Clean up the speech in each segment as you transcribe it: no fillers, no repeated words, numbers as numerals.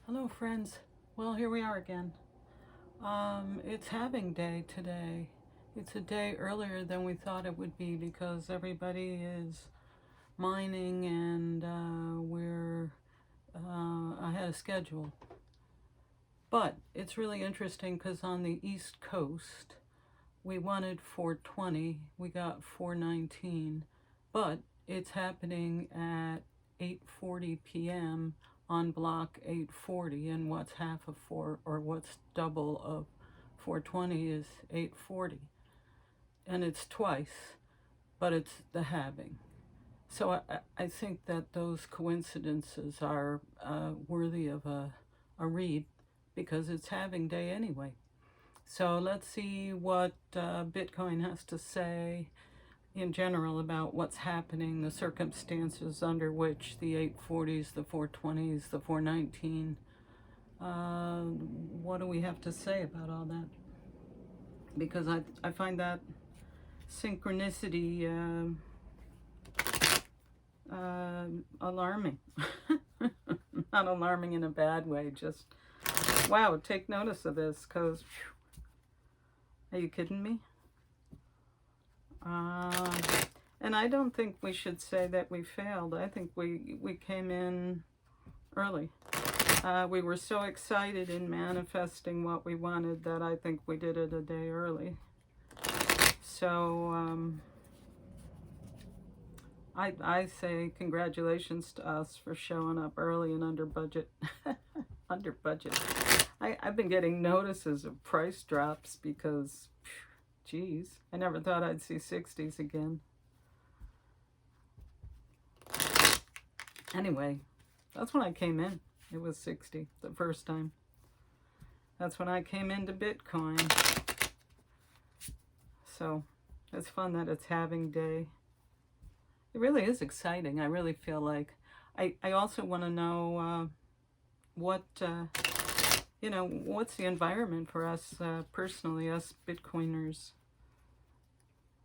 Hello friends. Well, here we are again. It's Halving Day today. It's a day earlier than we thought it would be because everybody is mining and we're ahead of schedule. But it's really interesting because on the East Coast, we wanted 420, we got 419, but it's happening at 8:40 p.m. on block 840, and what's half of 4 or what's double of 420 is 840, and it's twice, but it's the halving. So I think that those coincidences are worthy of a read because it's halving day anyway. So let's see what Bitcoin has to say in general about what's happening, the circumstances under which the 840s, the 420s, the 419, what do we have to say about all that? Because I find that synchronicity alarming. Not alarming in a bad way, just, wow, take notice of this, because, are you kidding me? And I don't think we should say that we failed. I think we came in early. We were so excited in manifesting what we wanted that I think we did it a day early. So I say congratulations to us for showing up early and under budget. Under budget. I've been getting notices of price drops because, geez, I never thought I'd see 60s again. Anyway, that's when I came in. It was 60 the first time. That's when I came into Bitcoin. So it's fun that it's halving day. It really is exciting. I really feel like I also want to know what what's the environment for us personally, us Bitcoiners.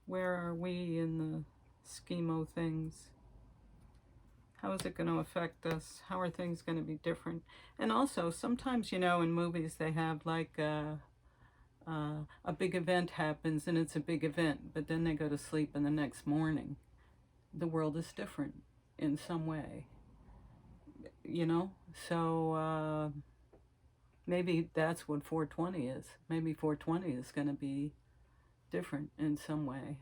Where are we in the scheme of things? How is it going to affect us? How are things going to be different? And also, sometimes, in movies they have like a big event happens and it's a big event, but then they go to sleep and the next morning the world is different in some way, So maybe that's what 420 is. Maybe 420 is going to be different in some way.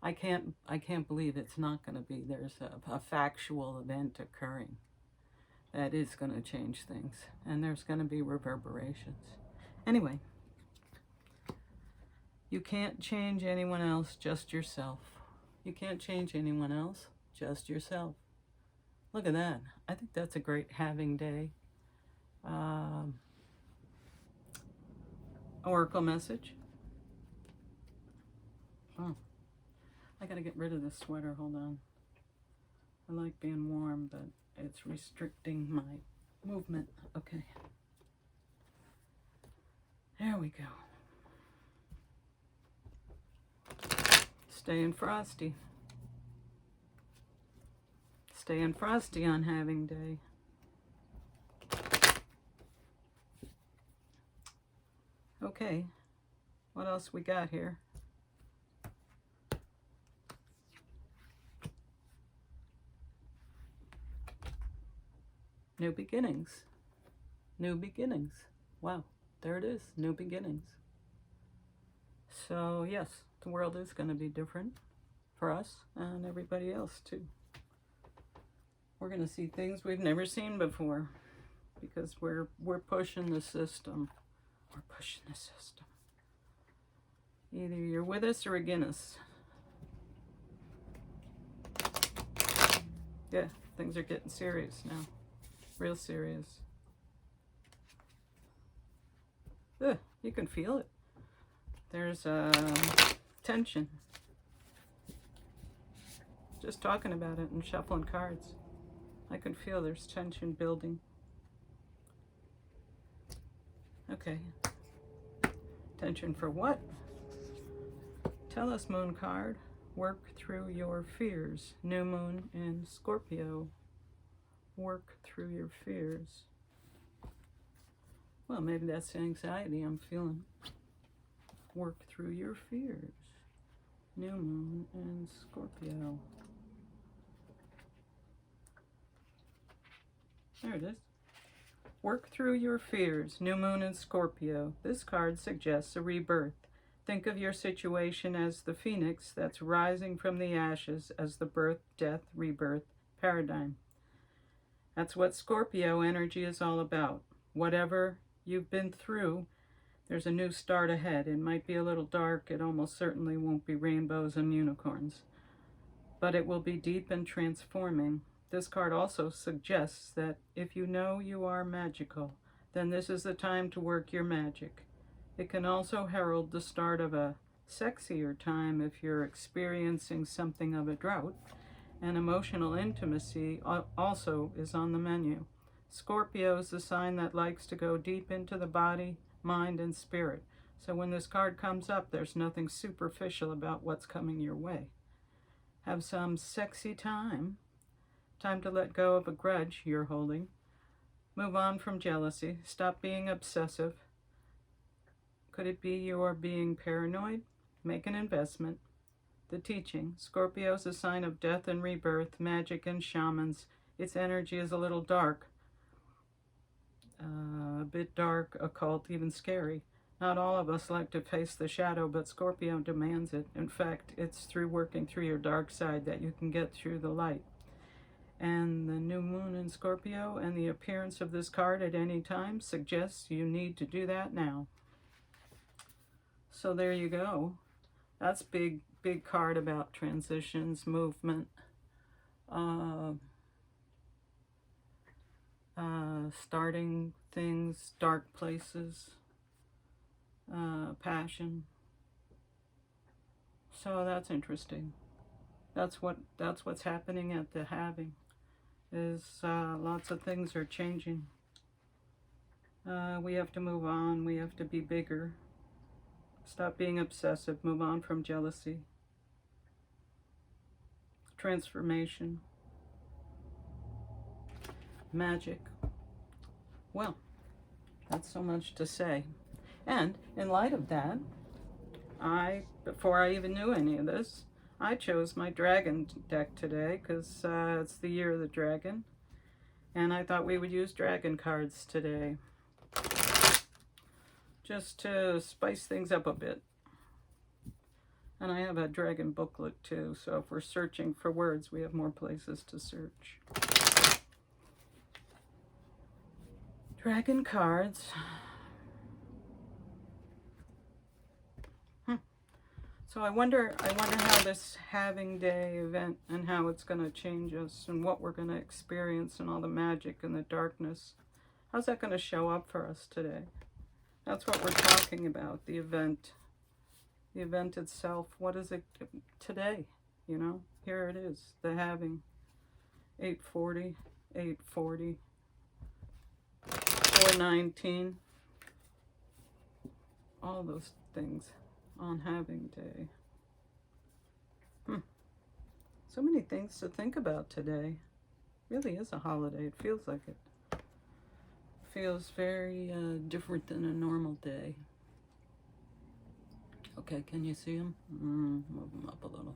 I can't believe it's not going to be. There's a factual event occurring that is going to change things, and there's going to be reverberations. Anyway, you can't change anyone else, just yourself. You can't change anyone else, just yourself. Look at that. I think that's a great halving day. Oracle message. Oh, I gotta get rid of this sweater. Hold on. I like being warm, but it's restricting my movement. Okay. There we go. Staying frosty. Staying frosty on halving day. Okay. What else we got here? New beginnings. New beginnings. Wow, there it is. New beginnings. So, yes, the world is going to be different for us and everybody else, too. We're going to see things we've never seen before because we're pushing the system. We're pushing the system. Either you're with us or against us. Yeah, things are getting serious now. Real serious. Ugh, you can feel it. There's tension. Just talking about it and shuffling cards. I can feel there's tension building. Okay. Tension for what? Tell us, moon card. Work through your fears. New moon in Scorpio. Work through your fears. Well, maybe that's the anxiety I'm feeling. Work through your fears. New moon and Scorpio. There it is. Work through your fears. New moon and Scorpio. This card suggests a rebirth. Think of your situation as the phoenix that's rising from the ashes as the birth, death, rebirth paradigm. That's what Scorpio energy is all about. Whatever you've been through, there's a new start ahead. It might be a little dark. It almost certainly won't be rainbows and unicorns. But it will be deep and transforming. This card also suggests that if you know you are magical, then this is the time to work your magic. It can also herald the start of a sexier time if you're experiencing something of a drought, and emotional intimacy also is on the menu. Scorpio is the sign that likes to go deep into the body, mind, and spirit. So when this card comes up, there's nothing superficial about what's coming your way. Have some sexy time. Time to let go of a grudge you're holding. Move on from jealousy. Stop being obsessive. Could it be you're being paranoid? Make an investment. The teaching. Scorpio is a sign of death and rebirth, magic and shamans. Its energy is a little dark. A bit dark, occult, even scary. Not all of us like to face the shadow, but Scorpio demands it. In fact, it's through working through your dark side that you can get through the light. And the new moon in Scorpio and the appearance of this card at any time suggests you need to do that now. So there you go. That's big card about transitions, movement, starting things, dark places, passion. So that's interesting. That's what's happening at the halving. Is lots of things are changing. We have to move on. We have to be bigger. Stop being obsessive. Move on from jealousy. Transformation. Magic. Well, that's so much to say. And in light of that, before I even knew any of this, I chose my dragon deck today because it's the year of the dragon. And I thought we would use dragon cards today, just to spice things up a bit. And I have a dragon booklet too, so if we're searching for words, we have more places to search. Dragon cards. So I wonder how this Halving Day event and how it's going to change us and what we're going to experience and all the magic and the darkness. How's that going to show up for us today? That's what we're talking about, the event. The event itself. What is it today? You know, here it is, the Halving. 840, 840, 419. All those things on Halving Day. So many things to think about today. Really is a holiday. It feels like it. Feels very different than a normal day. Okay, can you see them? Move them up a little.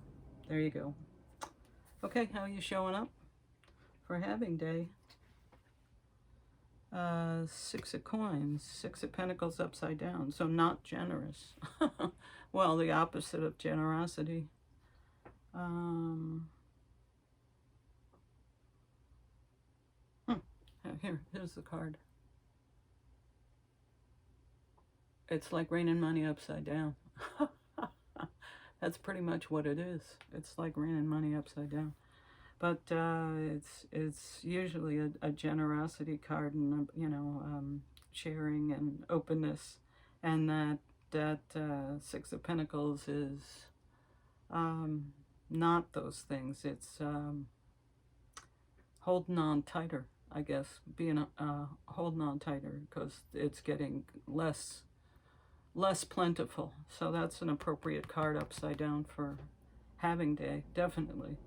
There you go. Okay, how are you showing up for Halving Day? 6 of coins, 6 of pentacles upside down, so not generous. Well, the opposite of generosity. Here's the card. It's like rain and money upside down. That's pretty much what it is. It's like rain and money upside down. But it's usually a generosity card, and sharing and openness, and that 6 of Pentacles is not those things. It's holding on tighter, I guess, being holding on tighter because it's getting less plentiful. So that's an appropriate card upside down for Halving Day, definitely.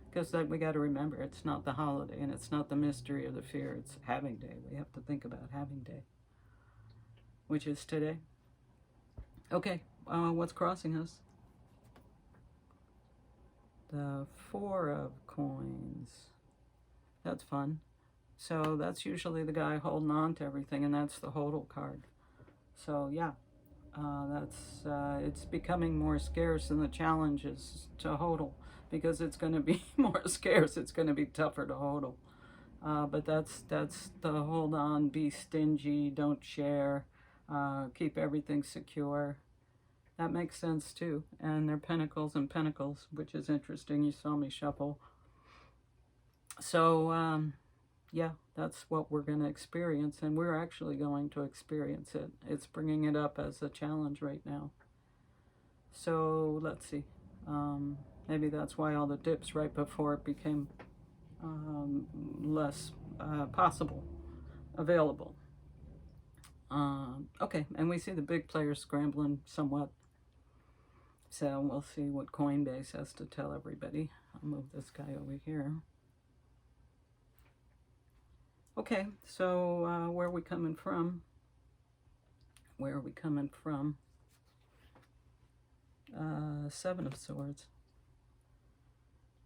Because that we got to remember, it's not the holiday and it's not the mystery or the fear. It's Halving Day. We have to think about Halving Day. which is today. Okay, what's crossing us? The Four of Coins. That's fun. So that's usually the guy holding on to everything, and that's the hodl card. So yeah, it's becoming more scarce, and the challenge is to hodl, because it's going to be more scarce. It's going to be tougher to hodl. But that's the hold on, be stingy, don't share, keep everything secure. That makes sense too. And they're pentacles and pentacles, which is interesting. You saw me shuffle. So yeah, that's what we're going to experience, and we're actually going to experience it. It's bringing it up as a challenge right now. So let's see. Maybe that's why all the dips right before it became less possible, available. Okay, and we see the big players scrambling somewhat. So we'll see what Coinbase has to tell everybody. I'll move this guy over here. Okay, so where are we coming from? Where are we coming from? Seven of Swords.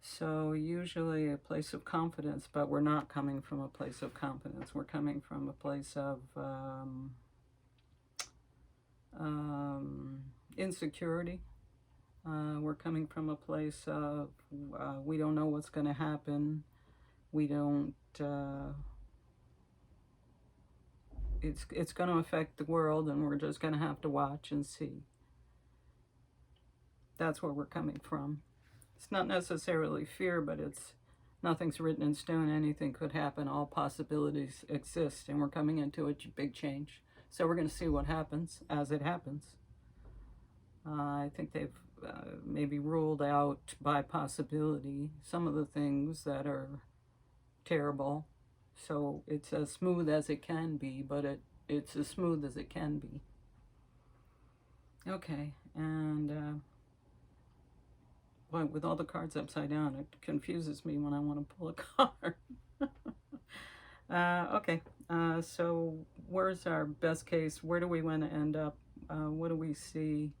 So usually a place of confidence, but we're not coming from a place of confidence. We're coming from a place of insecurity. We're coming from a place of we don't know what's going to happen. We don't. It's going to affect the world, and we're just going to have to watch and see. That's where we're coming from. It's not necessarily fear, but it's nothing's written in stone. Anything could happen. All possibilities exist, and we're coming into a big change. So we're going to see what happens as it happens. I think they've maybe ruled out by possibility some of the things that are terrible. So it's as smooth as it can be, but it's as smooth as it can be. Okay, and with all the cards upside down, it confuses me when I want to pull a card. Okay, so where's our best case? Where do we want to end up? What do we see?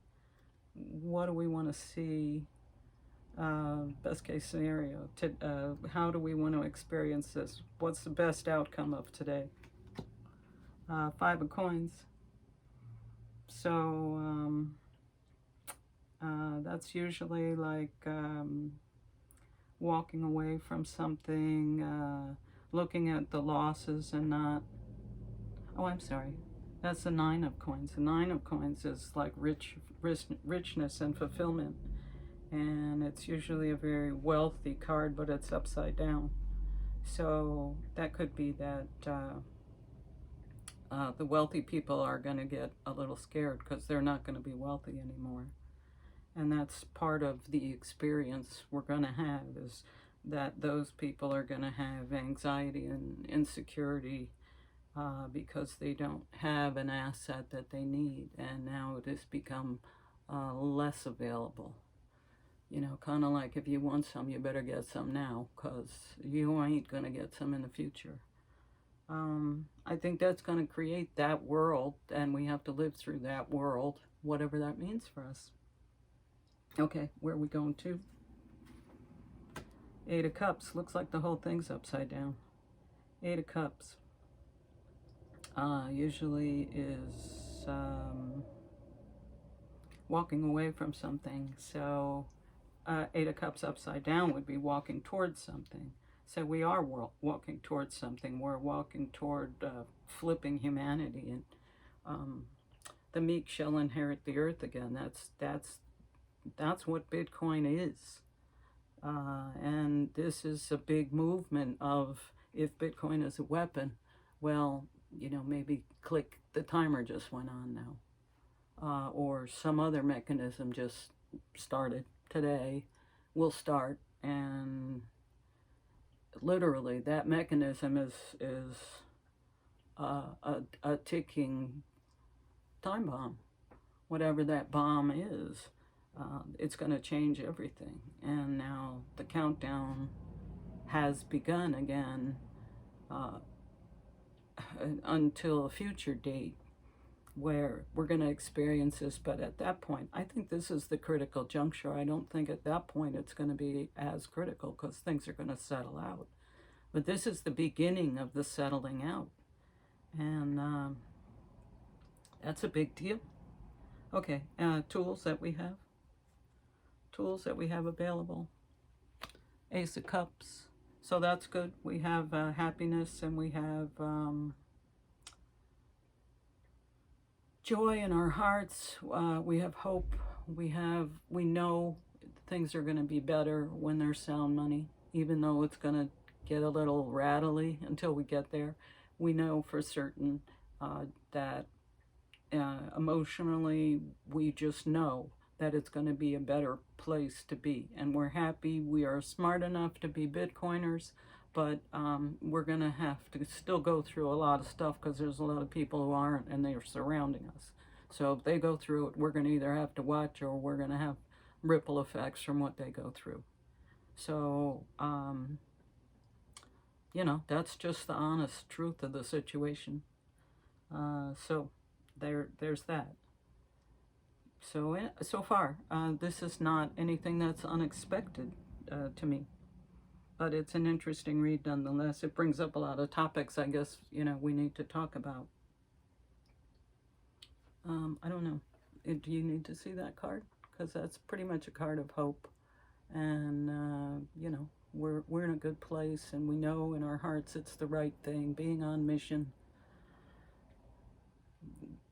What do we want to see? Best case scenario. How do we want to experience this? What's the best outcome of today? Five of Coins. So that's usually like walking away from something, looking at the losses and not... Oh, I'm sorry. That's the Nine of Coins. The Nine of Coins is like richness and fulfillment. And it's usually a very wealthy card, but it's upside down. So that could be that the wealthy people are going to get a little scared because they're not going to be wealthy anymore. And that's part of the experience we're going to have, is that those people are going to have anxiety and insecurity because they don't have an asset that they need, and now it has become less available. You know, kind of like if you want some, you better get some now, because you ain't going to get some in the future. I think that's going to create that world, and we have to live through that world, whatever that means for us. Okay, where are we going to? Eight of Cups. Looks like the whole thing's upside down. Eight of Cups usually is walking away from something. So Eight of Cups upside down would be walking towards something. So we are walking towards something. We're walking toward flipping humanity, and the meek shall inherit the earth again. That's what Bitcoin is. And this is a big movement of, if Bitcoin is a weapon, well, you know, maybe click the timer just went on now. Or some other mechanism just started today, will start, and literally that mechanism is a ticking time bomb. Whatever that bomb is, it's going to change everything. And now the countdown has begun again until a future date, where we're going to experience this, but at that point, I think this is the critical juncture. I don't think at that point it's going to be as critical because things are going to settle out. But this is the beginning of the settling out. And that's a big deal. Okay, tools that we have. Tools that we have available. Ace of Cups. So that's good. We have happiness, and we have joy in our hearts. We have hope. We know things are going to be better when there's sound money, even though it's going to get a little rattly until we get there. We know for certain that emotionally, we just know that it's going to be a better place to be. And we're happy. We are smart enough to be Bitcoiners, but we're going to have to still go through a lot of stuff because there's a lot of people who aren't, and they are surrounding us. So if they go through it, we're going to either have to watch, or we're going to have ripple effects from what they go through. So, that's just the honest truth of the situation. So there's that. So far, this is not anything that's unexpected to me, but it's an interesting read nonetheless. It brings up a lot of topics, I guess, we need to talk about. I don't know. Do you need to see that card? Because that's pretty much a card of hope. And, we're in a good place, and we know in our hearts it's the right thing, being on mission.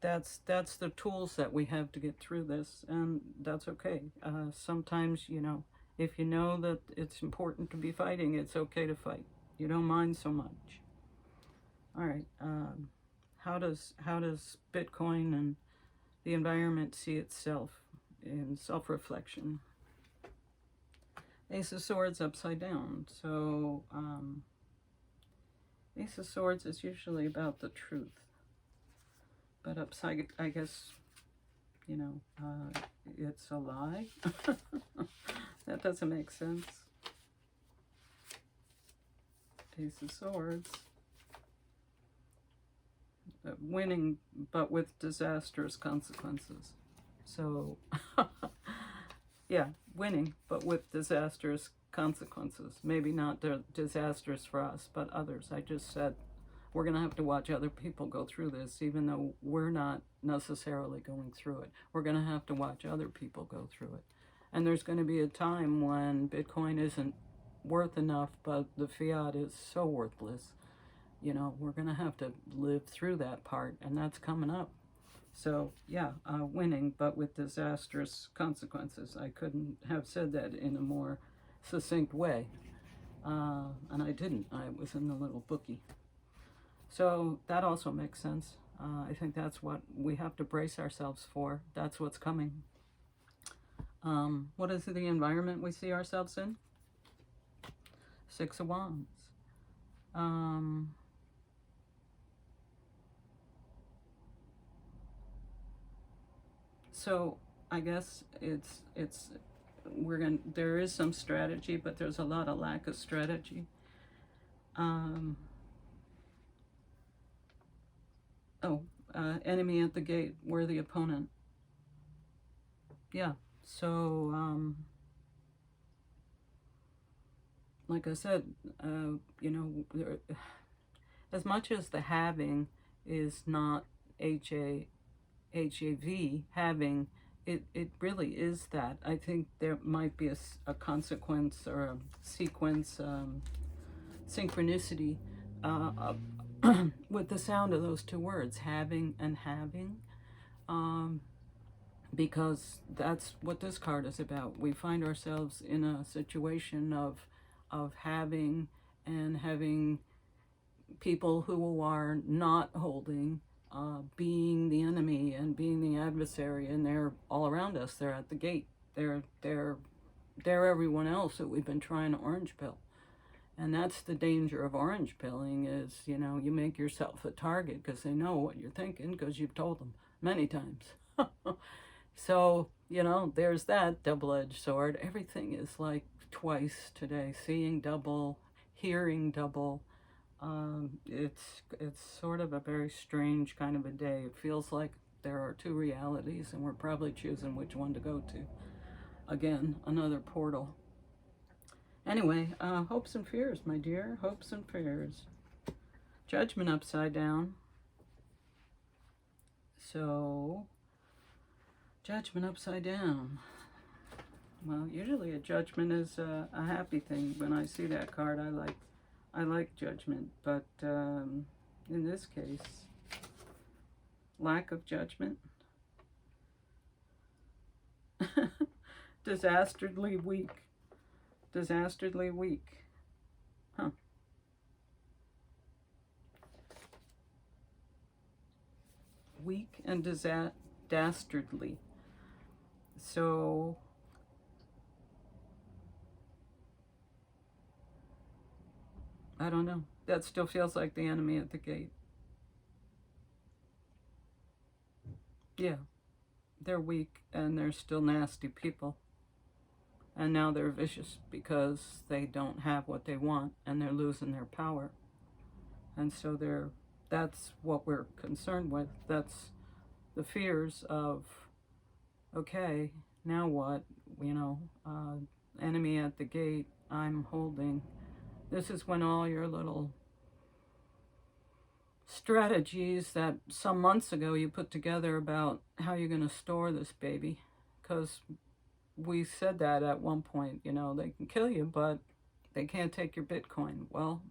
That's the tools that we have to get through this, and that's okay. Sometimes, if you know that it's important to be fighting, it's okay to fight. You don't mind so much. All right. How does Bitcoin and the environment see itself in self-reflection? Ace of Swords upside down. So Ace of Swords is usually about the truth. But upside, I guess, it's a lie. That doesn't make sense. Ace of Swords. Winning, but with disastrous consequences. So, yeah, winning, but with disastrous consequences. Maybe not disastrous for us, but others. I just said we're going to have to watch other people go through this, even though we're not necessarily going through it. We're going to have to watch other people go through it. And there's going to be a time when Bitcoin isn't worth enough, but the fiat is so worthless. We're going to have to live through that part, and that's coming up. So, yeah, winning, but with disastrous consequences. I couldn't have said that in a more succinct way. And I didn't. I was in the little bookie. So that also makes sense. I think that's what we have to brace ourselves for. That's what's coming. What is the environment we see ourselves in? Six of Wands. So I guess there is some strategy, but there's a lot of lack of strategy. Enemy at the gate, worthy opponent. Yeah, so, like I said, as much as the having is not HAV, having, it really is that. I think there might be a consequence or a sequence, synchronicity with the sound of those two words, having and having, because that's what this card is about. We find ourselves in a situation of having, and having people who are not holding, being the enemy and being the adversary, and they're all around us. They're at the gate. They're everyone else that we've been trying to orange pill. And that's the danger of orange pilling is, you make yourself a target because they know what you're thinking because you've told them many times. So, there's that double-edged sword. Everything is like twice today. Seeing double, hearing double. It's sort of a very strange kind of a day. It feels like there are two realities, and we're probably choosing which one to go to. Again, another portal. Anyway, hopes and fears, my dear. Hopes and fears. Judgment upside down. So, judgment upside down. Well, usually a judgment is a happy thing. When I see that card, I like judgment. But in this case, lack of judgment. Disasterdly weak. Disasterdly weak. Huh. Weak and dastardly. So, I don't know. That still feels like the enemy at the gate. Yeah. They're weak and they're still nasty people. And now they're vicious because they don't have what they want and they're losing their power. And so that's what we're concerned with. That's the fears of, okay, now what? You know, enemy at the gate, I'm holding. This is when all your little strategies that some months ago you put together about how you're going to store this baby, because we said that at one point, you know, they can kill you, but they can't take your Bitcoin. Well,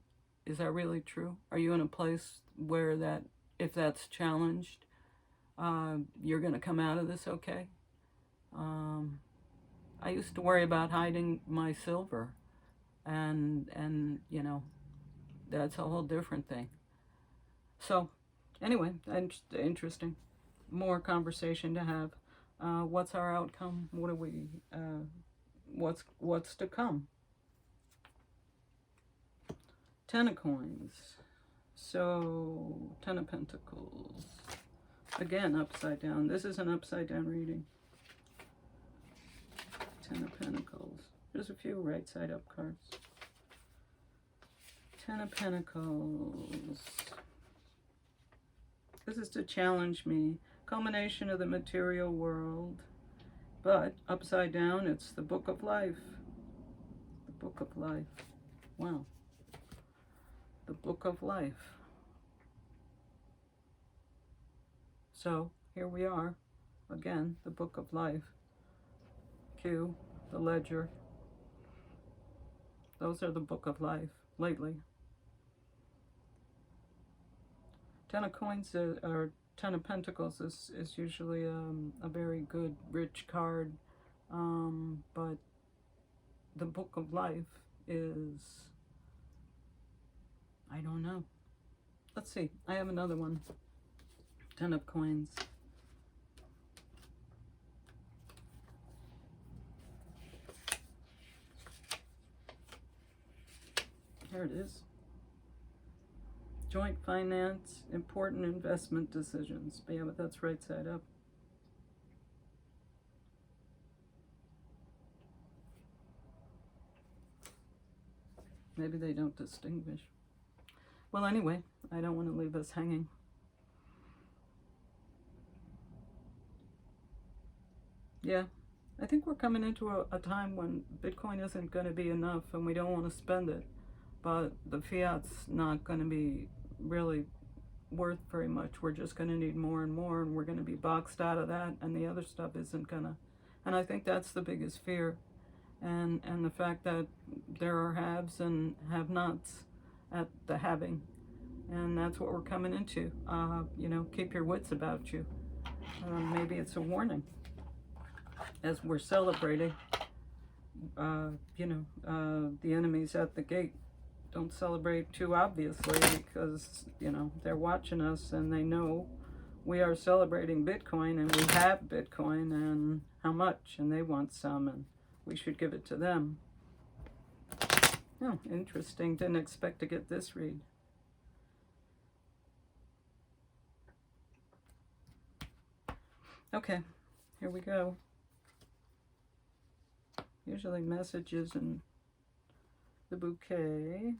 is that really true? Are you in a place where that, if that's challenged, you're going to come out of this okay? I used to worry about hiding my silver, and you know, that's a whole different thing. So, anyway, interesting. More conversation to have. What's our outcome? What are we? What's to come? Ten of Coins. So, Ten of Pentacles. Again, upside down. This is an upside down reading. Ten of Pentacles. There's a few right side up cards. Ten of Pentacles. This is to challenge me. Culmination of the material world. But upside down, it's the Book of Life. The Book of Life. Wow. The Book of Life. So, here we are. Again, the Book of Life. Q, the ledger. Those are the Book of Life lately. Ten of Coins or Ten of Pentacles is usually a very good, rich card. But the Book of Life is, I don't know. Let's see. I have another one. Ten of Coins. There it is. Joint finance, important investment decisions. But yeah, but that's right side up. Maybe they don't distinguish. Well, anyway, I don't want to leave us hanging. Yeah, I think we're coming into a time when Bitcoin isn't going to be enough and we don't want to spend it. But the fiat's not going to be really worth very much. We're just going to need more and more, and we're going to be boxed out of that, and the other stuff isn't going to. And I think that's the biggest fear. And the fact that there are haves and have-nots at the having. And that's what we're coming into. You know, keep your wits about you. Maybe it's a warning. As we're celebrating, you know, the enemy's at the gate. Don't celebrate too obviously, because, you know, they're watching us and they know we are celebrating Bitcoin and we have Bitcoin and how much, and they want some and we should give it to them. Oh, interesting. Didn't expect to get this read. Okay, here we go. Usually messages and the bouquet.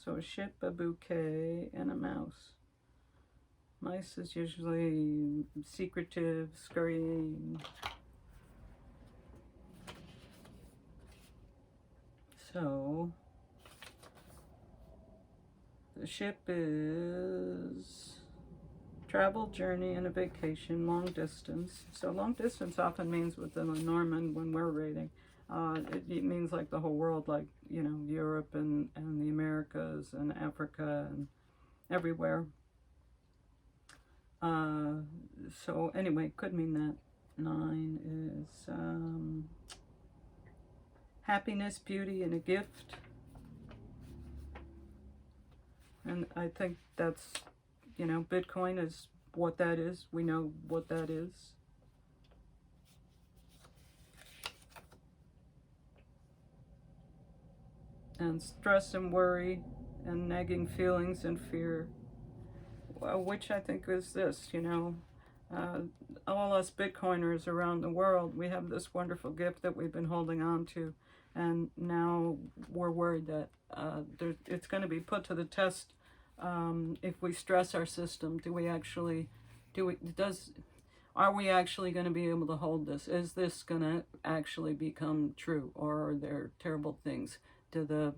So a ship, a bouquet, and a mouse. Mice is usually secretive, scurrying. So, the ship is travel, journey, and a vacation, long distance. So long distance often means within the Norman when we're rating. It means like the whole world, like, you know, Europe and the Americas and Africa and everywhere. So anyway, could mean that. 9 is happiness, beauty, and a gift. And I think that's, you know, Bitcoin is what that is. We know what that is. And stress and worry and nagging feelings and fear, which I think is this, you know, all us Bitcoiners around the world, we have this wonderful gift that we've been holding on to, and now we're worried that it's going to be put to the test if we stress our system. Are we actually going to be able to hold this? Is this going to actually become true, or are there terrible things? Do the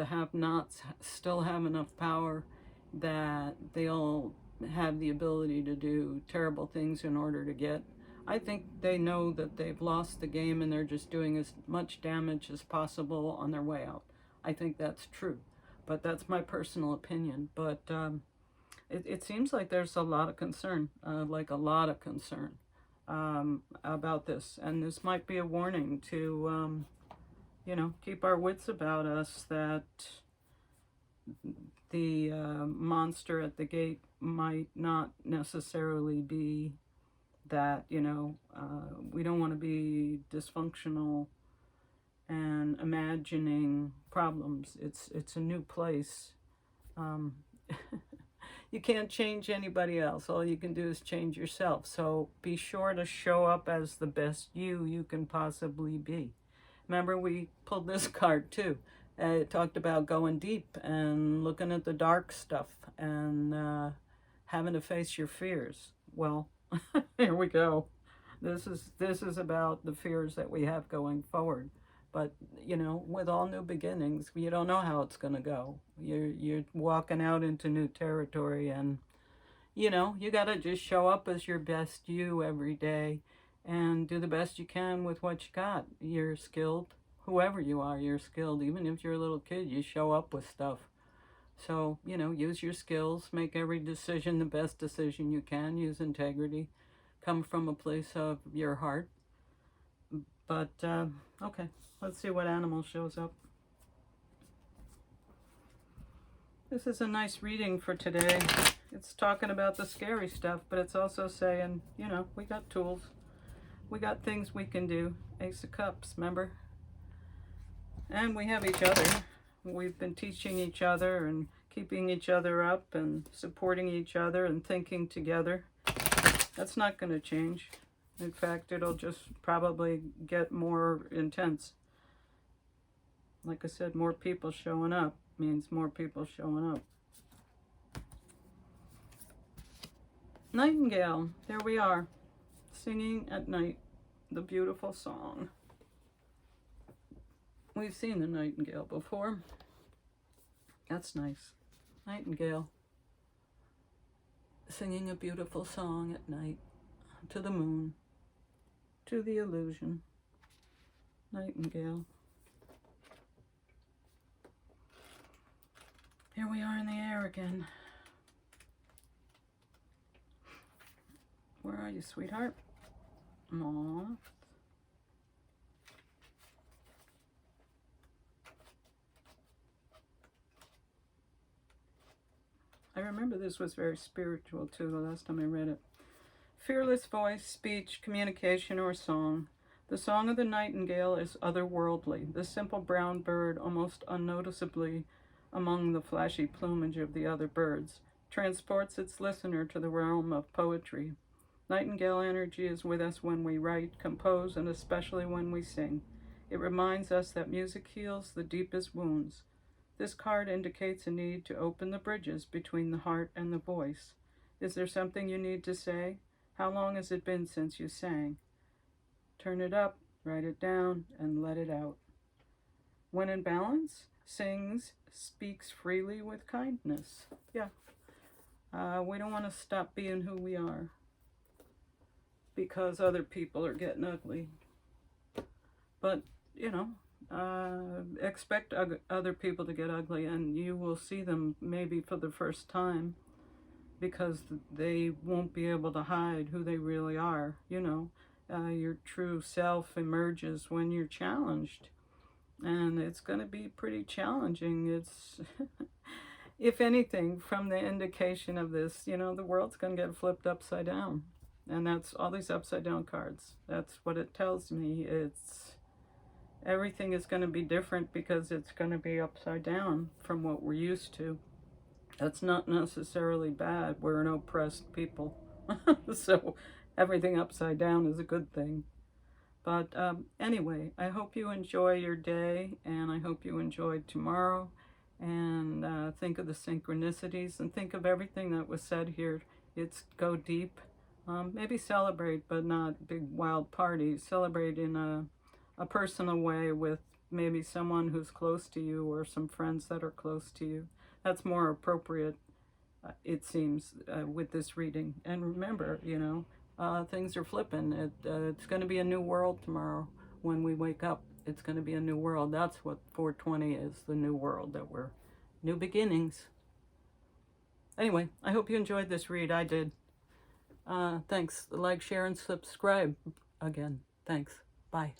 have-nots still have enough power that they'll have the ability to do terrible things in order to get? I think they know that they've lost the game and they're just doing as much damage as possible on their way out. I think that's true, but that's my personal opinion. But it seems like there's a lot of concern, about this, and this might be a warning to, you know, keep our wits about us, that the monster at the gate might not necessarily be that, you know, we don't want to be dysfunctional and imagining problems. It's a new place. You can't change anybody else. All you can do is change yourself. So be sure to show up as the best you can possibly be. Remember, we pulled this card too. It talked about going deep and looking at the dark stuff and having to face your fears. Well, here we go. This is about the fears that we have going forward. But, you know, with all new beginnings, you don't know how it's going to go. You're walking out into new territory, and, you know, you got to just show up as your best you every day and do the best you can with what you got. You're skilled. Whoever you are, you're skilled. Even if you're a little kid, you show up with stuff. So, you know, use your skills, make every decision the best decision you can, use integrity, come from a place of your heart. But, okay, let's see what animal shows up. This is a nice reading for today. It's talking about the scary stuff, but it's also saying, you know, we got tools. We got things we can do. Ace of Cups, remember? And we have each other. We've been teaching each other and keeping each other up and supporting each other and thinking together. That's not going to change. In fact, it'll just probably get more intense. Like I said, more people showing up means more people showing up. Nightingale, there we are, singing at night, the beautiful song. We've seen the nightingale before. That's nice. Nightingale, singing a beautiful song at night, to the moon, to the illusion. Nightingale. Here we are in the air again. Where are you, sweetheart? Aww. I remember this was very spiritual too the last time I read it. Fearless voice, speech, communication, or song. The song of the nightingale is otherworldly. The simple brown bird, almost unnoticeably among the flashy plumage of the other birds, transports its listener to the realm of poetry. Nightingale energy is with us when we write, compose, and especially when we sing. It reminds us that music heals the deepest wounds. This card indicates a need to open the bridges between the heart and the voice. Is there something you need to say? How long has it been since you sang? Turn it up, write it down, and let it out. When in balance, sings, speaks freely with kindness. Yeah, we don't want to stop being who we are because other people are getting ugly. But, you know, expect other people to get ugly, and you will see them maybe for the first time because they won't be able to hide who they really are. You know, your true self emerges when you're challenged, and it's going to be pretty challenging. It's, if anything, from the indication of this, you know, the world's going to get flipped upside down. And that's all these upside down cards. That's what it tells me. It's everything is going to be different because it's going to be upside down from what we're used to. That's not necessarily bad. We're an oppressed people. So everything upside down is a good thing. But anyway, I hope you enjoy your day, and I hope you enjoyed tomorrow. And think of the synchronicities and think of everything that was said here. It's go deep. Maybe celebrate, but not big wild parties. Celebrate in a personal way with maybe someone who's close to you or some friends that are close to you. That's more appropriate, it seems, with this reading. And remember, you know, things are flipping. It's going to be a new world tomorrow when we wake up. It's going to be a new world. That's what 420 is, the new world that we're, new beginnings. Anyway, I hope you enjoyed this read. I did. Thanks. Like, share, and subscribe again. Thanks. Bye.